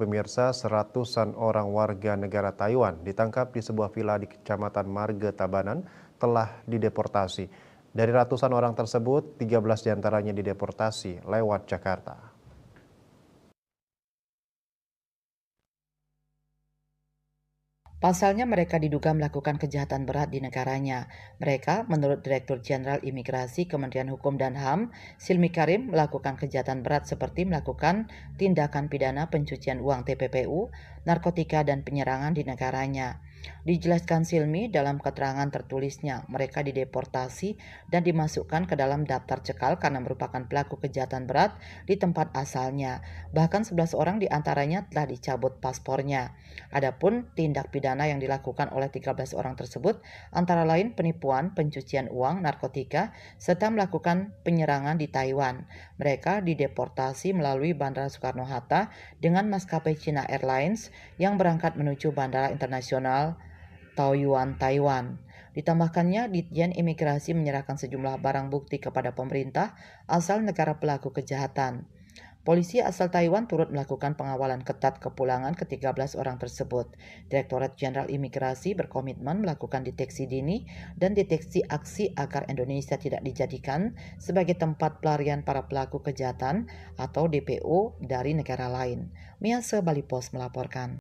Pemirsa, seratusan orang warga negara Taiwan ditangkap di sebuah villa di Kecamatan Marga Tabanan telah dideportasi. Dari ratusan orang tersebut, 13 diantaranya dideportasi lewat Jakarta. Pasalnya mereka diduga melakukan kejahatan berat di negaranya. Mereka, menurut Direktur Jenderal Imigrasi Kementerian Hukum dan HAM, Silmi Karim, melakukan kejahatan berat seperti melakukan tindakan pidana pencucian uang TPPU, narkotika, dan penyerangan di negaranya. Dijelaskan Silmi dalam keterangan tertulisnya, mereka dideportasi dan dimasukkan ke dalam daftar cekal karena merupakan pelaku kejahatan berat di tempat asalnya. Bahkan 11 orang diantaranya telah dicabut paspornya. Adapun tindak pidana yang dilakukan oleh 13 orang tersebut antara lain penipuan, pencucian uang, narkotika, serta melakukan penyerangan di Taiwan. Mereka dideportasi melalui Bandara Soekarno-Hatta dengan maskapai China Airlines yang berangkat menuju Bandara Internasional Taoyuan, Taiwan. Ditambahkannya, Ditjen Imigrasi menyerahkan sejumlah barang bukti kepada pemerintah asal negara pelaku kejahatan. Polisi asal Taiwan turut melakukan pengawalan ketat kepulangan ke-13 orang tersebut. Direktorat Jenderal Imigrasi berkomitmen melakukan deteksi dini dan deteksi aksi agar Indonesia tidak dijadikan sebagai tempat pelarian para pelaku kejahatan atau DPO dari negara lain. Mia Bali Post melaporkan.